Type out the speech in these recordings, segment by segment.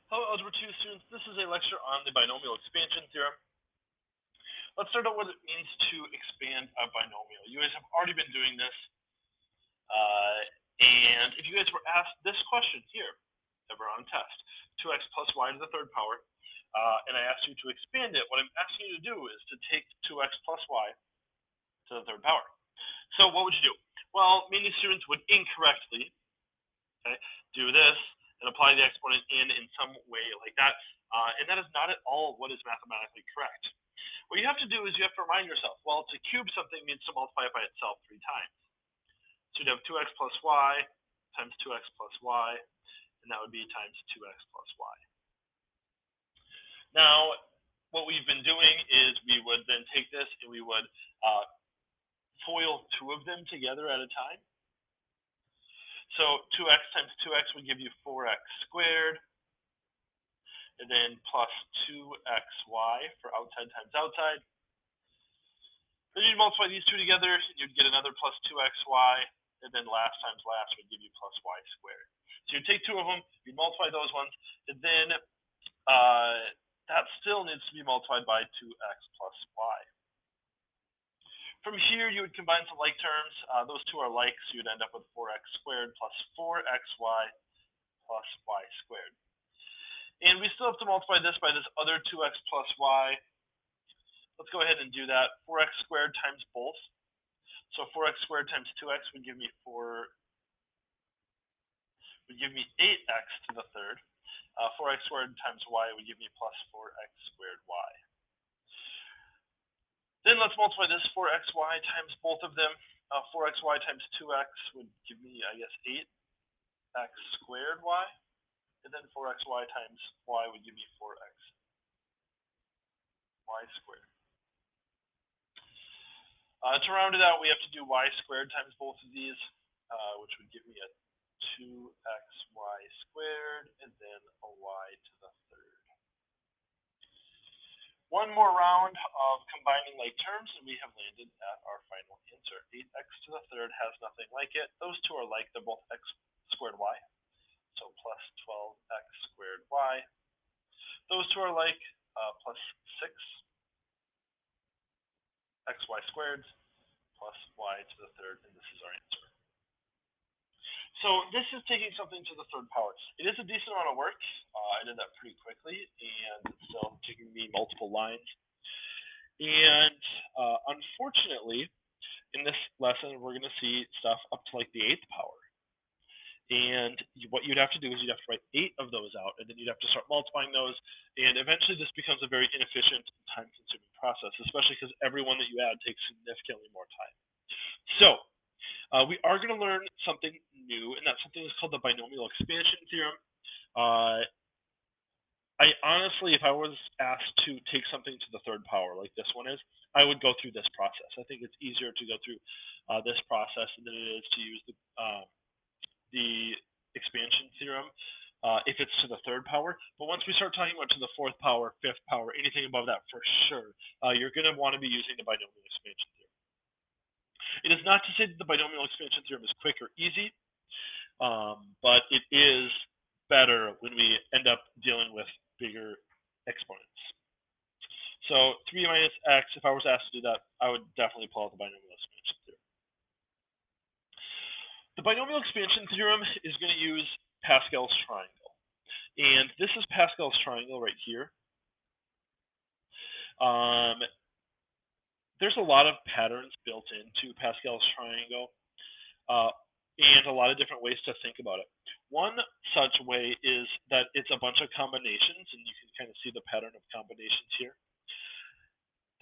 Hello, Algebra 2 students. This is a lecture on the binomial expansion theorem. Let's start out what it means to expand a binomial. You guys have already been doing this. And if you guys were asked this question here, ever on test, 2x plus y to the third power, and I asked you to expand it, what I'm asking you to do is to take 2x plus y to the third power. So what would you do? Well, many students would incorrectly do this and apply the exponent in some way like that. And that is not at all what is mathematically correct. What you have to do is you have to remind yourself, well, to cube something means to multiply it by itself 3 times. So you'd have 2x plus y times 2x plus y, and that would be times 2x plus y. Now, what we've been doing is we would then take this and we would FOIL 2 of them together at a time. So 2x times 2x would give you 4x squared, and then plus 2xy for outside times outside. Then you'd multiply these two together, and you'd get another plus 2xy, and then last times last would give you plus y squared. So you'd take 2 of them, you'd multiply those ones, and then that still needs to be multiplied by 2x plus y. From here, you would combine some like terms. Those two are like, so you'd end up with 4x squared plus 4xy plus y squared. And we still have to multiply this by this other 2x plus y. Let's go ahead and do that. 4x squared times both. So 4x squared times 2x would give me 8x to the third. 4x squared times y would give me plus 4x squared y. Then let's multiply this 4xy times both of them. 4xy times 2x would give me, I guess, 8x squared y. And then 4xy times y would give me 4x y squared. To round it out, we have to do y squared times both of these, which would give me a 2xy squared, and then a y to the third. One more round of combining like terms, and we have landed at our final answer. 8x to the third has nothing like it. Those two are like, they're both x squared y. So plus 12x squared y. Those two are like, plus 6xy squared plus y to the third, and this is our answer. So this is taking something to the third power. It is a decent amount of work. I did that pretty quickly, and it's still taking me multiple lines. And unfortunately, in this lesson, we're going to see stuff up to like the 8th power. And what you'd have to do is you'd have to write 8 of those out, and then you'd have to start multiplying those. And eventually, this becomes a very inefficient and time-consuming process, especially because every one that you add takes significantly more time. So we are going to learn something new, and that something is called the binomial expansion theorem. I honestly, if I was asked to take something to the third power like this one is, I would go through this process. I think it's easier to go through this process than it is to use the expansion theorem if it's to the third power. But once we start talking about to the 4th power, 5th power, anything above that for sure, you're going to want to be using the binomial expansion theorem. It is not to say that the binomial expansion theorem is quick or easy, but it is better when we end up dealing with bigger exponents. So 3 minus x, if I was asked to do that, I would definitely pull out the binomial expansion theorem. The binomial expansion theorem is going to use Pascal's triangle. And this is Pascal's triangle right here. There's a lot of patterns built into Pascal's triangle, and a lot of different ways to think about it. One such way is that it's a bunch of combinations, and you can kind of see the pattern of combinations here.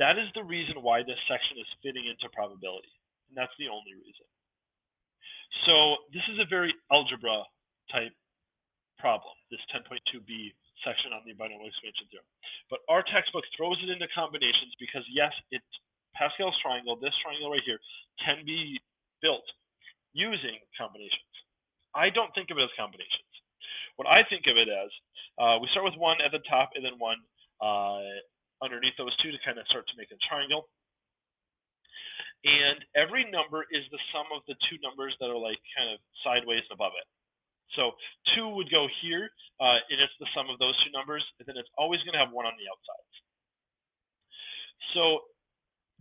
That is the reason why this section is fitting into probability, and that's the only reason. So this is a very algebra type problem, this 10.2b section on the binomial expansion theorem. But our textbook throws it into combinations because, yes, it's Pascal's triangle, this triangle right here, can be built using combinations. I don't think of it as combinations. What I think of it as, we start with 1 at the top and then 1 underneath those two to kind of start to make a triangle. And every number is the sum of the two numbers that are like kind of sideways above it. So 2 would go here, and it's the sum of those two numbers, and then it's always going to have 1 on the outside. So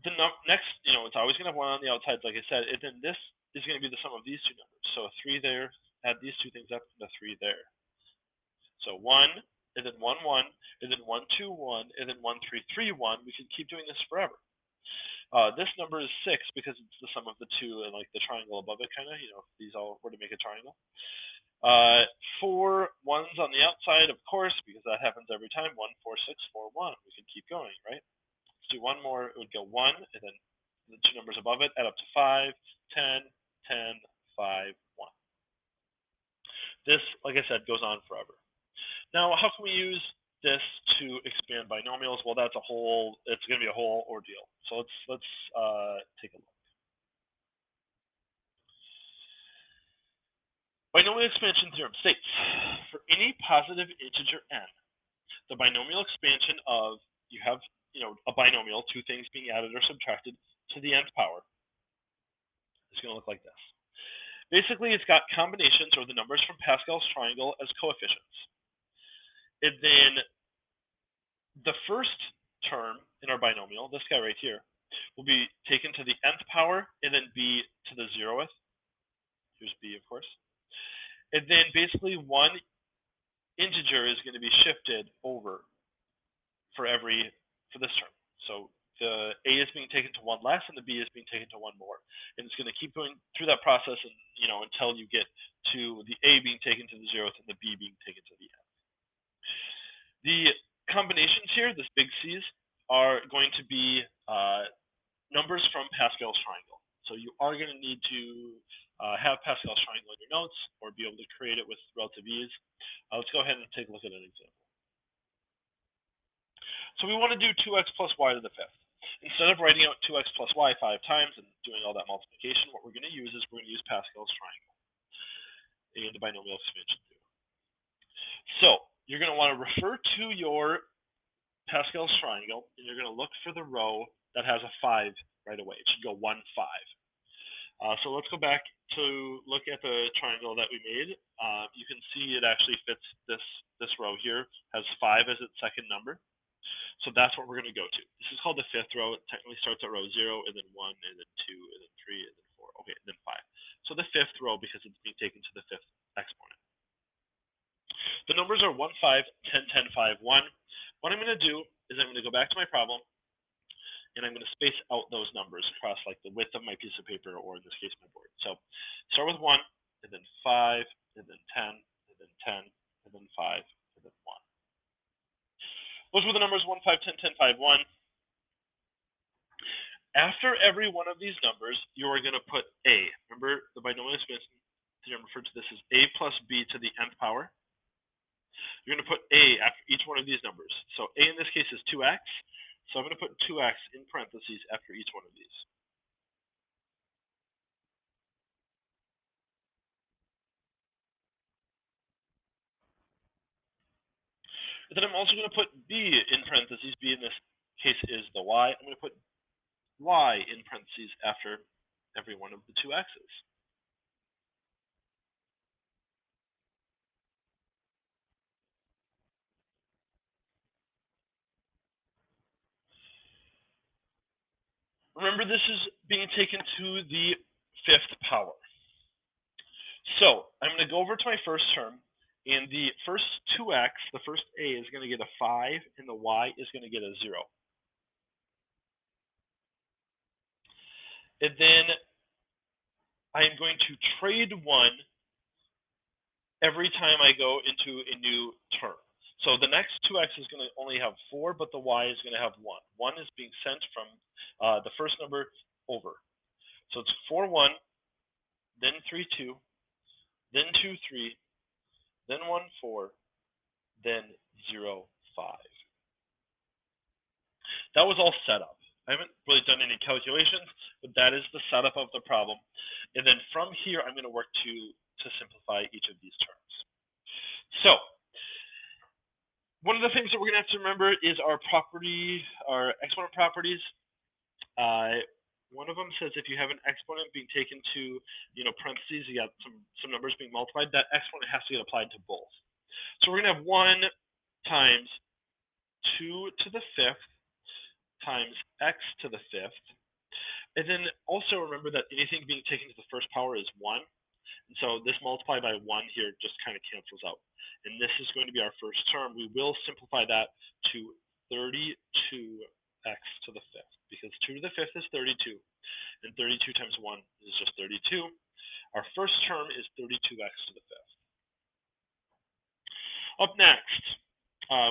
the next, it's always going to have 1 on the outside, like I said, and then this is going to be the sum of these two numbers. So 3 there, add these two things up, and the 3 there. So 1, and then 1, 1, and then 1, 2, 1, and then 1, 3, 3, 1. We can keep doing this forever. This number is 6 because it's the sum of the 2 and like the triangle above it, kind of, if these all were to make a triangle. 4 1s on the outside, of course, because that happens every time. 1, 4, 6, 4, 1. We can keep going, right? Let's do one more. It would go 1, and then the two numbers above it add up to 5, 10, 10, 5, 1. This, like I said, goes on forever. Now, how can we use this to expand binomials? Well, it's going to be a whole ordeal. So let's take a look. Binomial expansion theorem states, for any positive integer n, the binomial expansion of, you have, a binomial, two things being added or subtracted to the nth power, is going to look like this. Basically, it's got combinations, or the numbers from Pascal's triangle, as coefficients. And then the first term in our binomial, this guy right here, will be taken to the nth power, and then b to the 0th. Here's b, of course. And then basically one integer is going to be shifted over for this term. So the a is being taken to 1 less, and the b is being taken to 1 more. And it's going to keep going through that process, and until you get to the a being taken to the 0th and the b being taken to the nth. The combinations here, this big C's, are going to be numbers from Pascal's triangle. So you are going to need to have Pascal's triangle in your notes, or be able to create it with relative ease. Let's go ahead and take a look at an example. So we want to do 2x plus y to the 5th. Instead of writing out 2x plus y 5 times and doing all that multiplication, what we're going to use is we're going to use Pascal's triangle and the binomial expansion theorem. So you're going to want to refer to your Pascal's triangle, and you're going to look for the row that has a 5 right away. It should go 1, 5. So let's go back to look at the triangle that we made. You can see it actually fits this row here, has 5 as its second number. So that's what we're going to go to. This is called the 5th row. It technically starts at row 0, and then 1, and then 2, and then 3, and then 4. Okay, and then 5. So the 5th row, because it's being taken to the 5th exponent. The numbers are 1, 5, 10, 10, 5, 1. What I'm going to do is I'm going to go back to my problem, and I'm going to space out those numbers across like the width of my piece of paper, or in this case, my board. So start with 1, and then 5, and then 10, and then 10, and then 5, and then 1. Those were the numbers 1, 5, 10, 10, 5, 1. After every one of these numbers, you are going to put a. Remember, the binomial expansion theorem referred to this as a plus b to the nth power. You're going to put a after each one of these numbers. So a in this case is 2x. So I'm going to put 2x in parentheses after each one of these. And then I'm also going to put b in parentheses. B in this case is the y. I'm going to put y in parentheses after every one of the two x's. Remember, this is being taken to the 5th power. So I'm going to go over to my first term, and the first 2x, the first a, is going to get a 5, and the y is going to get a 0. And then I am going to trade 1 every time I go into a new term. So the next 2x is going to only have 4, but the y is going to have 1. 1 is being sent from the first number over. So it's 4, 1, then 3, 2, then 2, 3, then 1, 4, then 0, 5. That was all set up. I haven't really done any calculations, but that is the setup of the problem. And then from here, I'm going to work to simplify each of these terms. So one of the things that we're going to have to remember is our exponent properties. One of them says if you have an exponent being taken to, parentheses, you got some numbers being multiplied, that exponent has to get applied to both. So we're going to have 1 times 2 to the 5th times x to the 5th. And then also remember that anything being taken to the first power is 1. And so this multiplied by 1 here just kind of cancels out. And this is going to be our first term. We will simplify that to 32x to the 5th, because 2 to the 5th is 32, and 32 times 1 is just 32. Our first term is 32x to the 5th. Up next,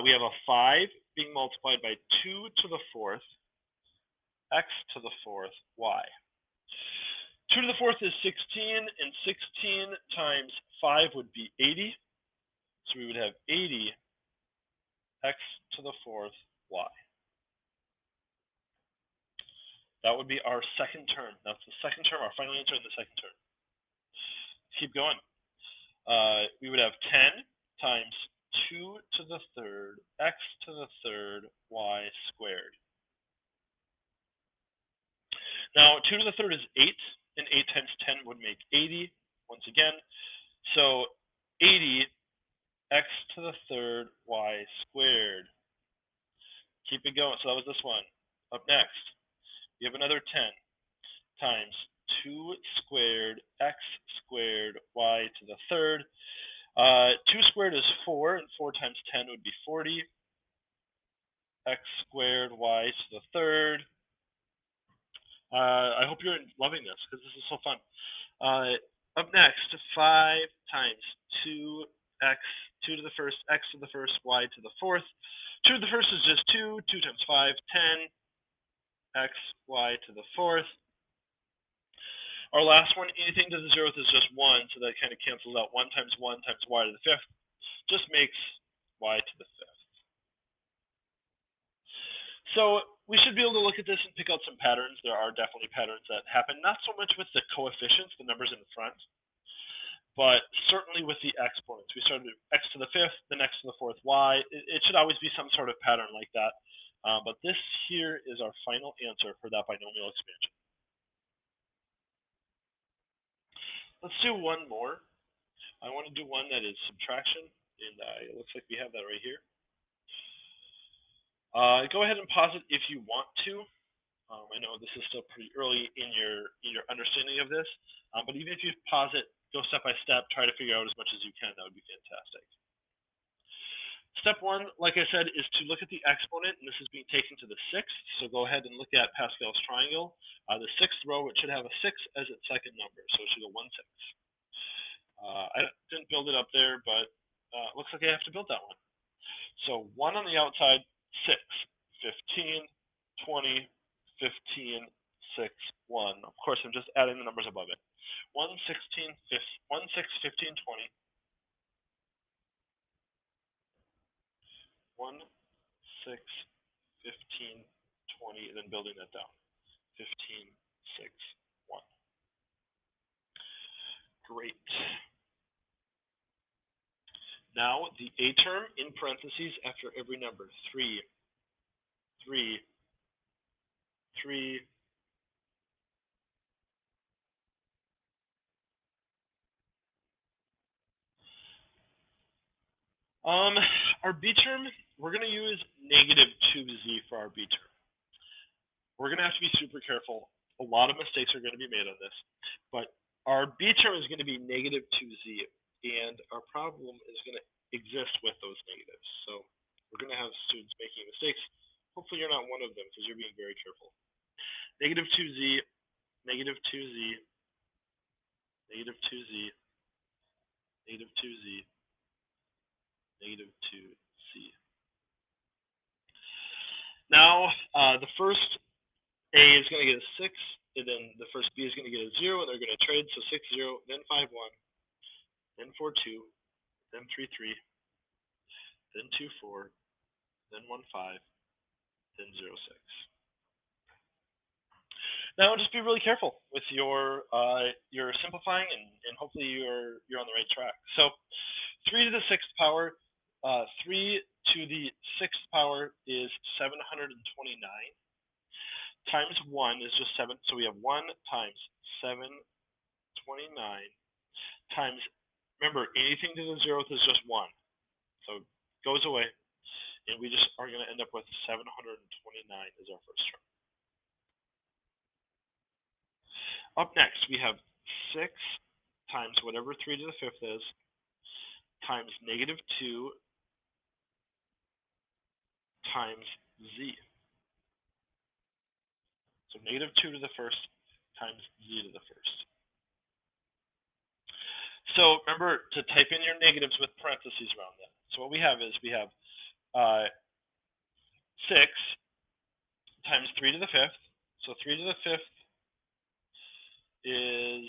we have a 5 being multiplied by 2 to the 4th, x to the 4th, y. 2 to the 4th is 16, and 16 times 5 would be 80. So we would have 80 x to the 4th y. That would be our second term. That's the second term, our final answer in the second term. Let's keep going. We would have 10 times 2 to the 3rd x to the 3rd y squared. Now, 2 to the 3rd is 8, and 8 times 10 would make 80, once again. So 80 x to the 3rd y squared. Keep it going. So that was this one. Up next, we have another 10 times 2 squared x squared y to the 3rd. 2 squared is 4, and 4 times 10 would be 40. X squared y to the 3rd. I hope you're loving this, because this is so fun. Up next, 5 times 2x, 2 to the 1st, x to the 1st, y to the 4th. 2 to the 1st is just 2. 2 times 5, 10. X, y to the 4th. Our last one, anything to the 0th is just 1, so that kind of cancels out. 1 times y to the 5th just makes y to the 5th. So we should be able to look at this and pick out some patterns. There are definitely patterns that happen, not so much with the coefficients, the numbers in front, but certainly with the exponents. We started with x to the 5th, then x to the 4th y. It should always be some sort of pattern like that. But this here is our final answer for that binomial expansion. Let's do one more. I want to do one that is subtraction, and it looks like we have that right here. Go ahead and pause it if you want to. I know this is still pretty early in your understanding of this, but even if you pause it, go step by step, try to figure out as much as you can. That would be fantastic. Step 1, like I said, is to look at the exponent, and this is being taken to the 6th. So go ahead and look at Pascal's triangle. The 6th row, it should have a 6 as its second number, so it should go 1/6. I didn't build it up there, but it looks like I have to build that one. So 1 on the outside, 6, 15, 20, 15, 6, 1. Of course, I'm just adding the numbers above it. 1, 16, 1, 6, 15, 20. 1, 6, 15, 20, and then building that down. 15, 6, 1. Great. Now the a term in parentheses after every number. 3, 3, 3, our b term, we're going to use negative 2z for our b term. We're going to have to be super careful. A lot of mistakes are going to be made on this, but our b term is going to be negative 2z, and our problem is going to exist with those negatives. So we're going to have students making mistakes. Hopefully you're not one of them, because you're being very careful. Negative 2z, negative 2z, negative 2z, negative 2z, negative 2z. Now, the first a is going to get a 6, and then the first b is going to get a 0, and they're going to trade. So 6, 0, then 5, 1, then 4, 2, then 3, 3, then 2, 4, then 1, 5, then 0, 6. Now, just be really careful with your simplifying, and hopefully you're on the right track. So 3 to the 6th power, 3 to the 6th power is 729. times 1 is just 7. So we have 1 times 729 times, remember, anything to the 0th is just 1. So it goes away. And we just are going to end up with 729 as our first term. Up next, we have 6 times whatever 3 to the 5th is, times negative 2 times z. So negative 2 to the first times z to the first. So remember to type in your negatives with parentheses around them. So what we have is we have 6 times 3 to the 5th. So 3 to the 5th is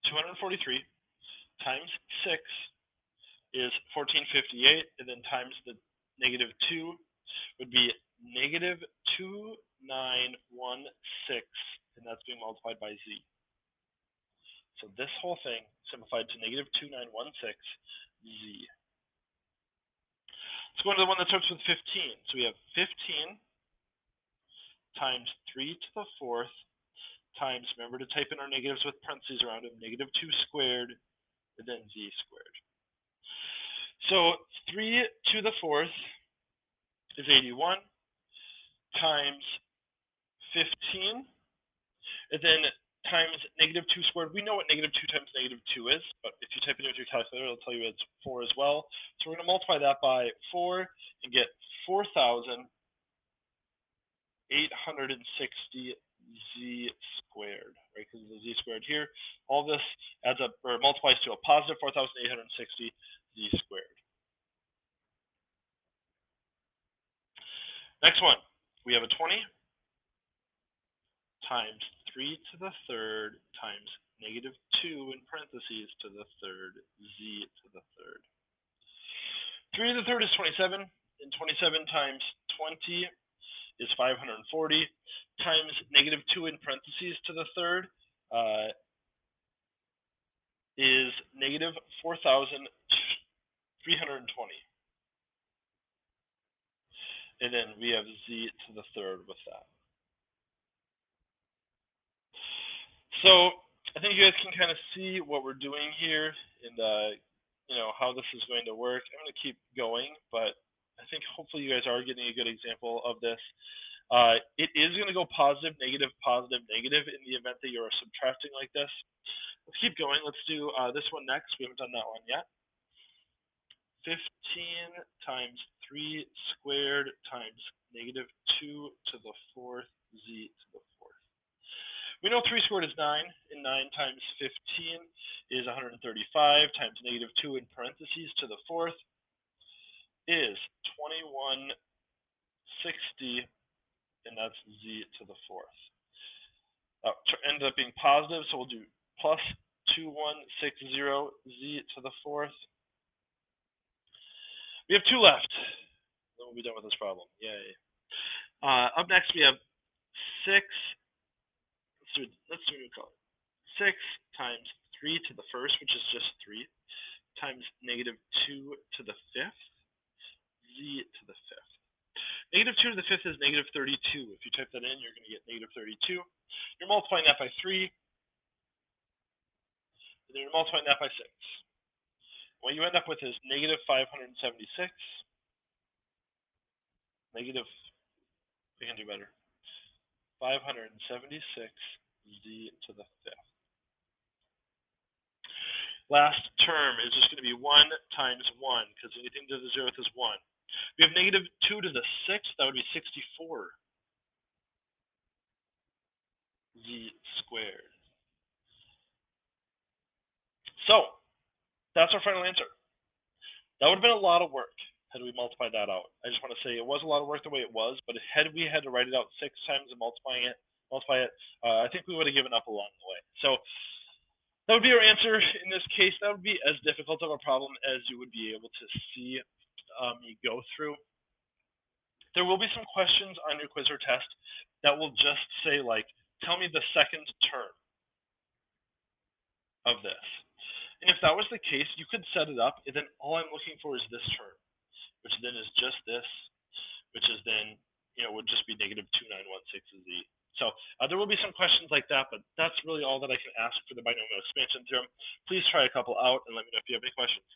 243 times 6 is 1458, and then times the negative 2 would be negative 2916, and that's being multiplied by z. So this whole thing simplified to negative 2916 z. Let's go into the one that starts with 15. So we have 15 times 3 to the 4th times, remember to type in our negatives with parentheses around them, negative 2 squared, and then z squared. So 3 to the 4th is 81 times 15, and then times negative 2 squared. We know what negative 2 times negative 2 is, but if you type it into your calculator, it'll tell you it's 4 as well. So we're going to multiply that by 4 and get 4,860 z squared, right? Because of the z squared here. All this adds up or multiplies to a positive 4,860 z squared. Next one, we have a 20 times 3 to the 3rd times negative 2 in parentheses to the 3rd z to the 3rd. 3 to the 3rd is 27, and 27 times 20 is 540 times negative 2 in parentheses to the 3rd is negative 4,320. And then we have z to the 3rd with that. So I think you guys can kind of see what we're doing here and how this is going to work. I'm going to keep going, but I think hopefully you guys are getting a good example of this. It is going to go positive, negative, in the event that you're subtracting like this. Let's keep going. Let's do this one next. We haven't done that one yet. 15 times 3 squared times negative 2 to the 4th z to the 4th. We know 3 squared is 9, and 9 times 15 is 135 times negative 2 in parentheses to the 4th is 2160, and that's z to the 4th. Ends up being positive, so we'll do plus 2160 z to the 4th. We have 2 left. Then we'll be done with this problem. Yay. Up next, we have 6. Let's do a new color. 6 times 3 to the 1st, which is just 3, times negative 2 to the 5th, z to the 5th. Negative 2 to the 5th is negative 32. If you type that in, you're going to get negative 32. You're multiplying that by 3, and then you're multiplying that by 6. What you end up with is negative 576, negative, we can do better, 576 z to the 5th. Last term is just going to be 1 times 1, because anything to the 0th is 1. We have negative 2 to the 6th, that would be 64 z squared. So, that's our final answer. That would have been a lot of work had we multiplied that out. I just want to say it was a lot of work the way it was, but had we had to write it out 6 times and multiply it, I think we would have given up along the way. So that would be our answer in this case. That would be as difficult of a problem as you would be able to see me go through. There will be some questions on your quiz or test that will just say, like, tell me the second term of this. And if that was the case, you could set it up, and then all I'm looking for is this term, which then is just this, which is then would just be -2916z. So there will be some questions like that, but that's really all that I can ask for the binomial expansion theorem. Please try a couple out and let me know if you have any questions.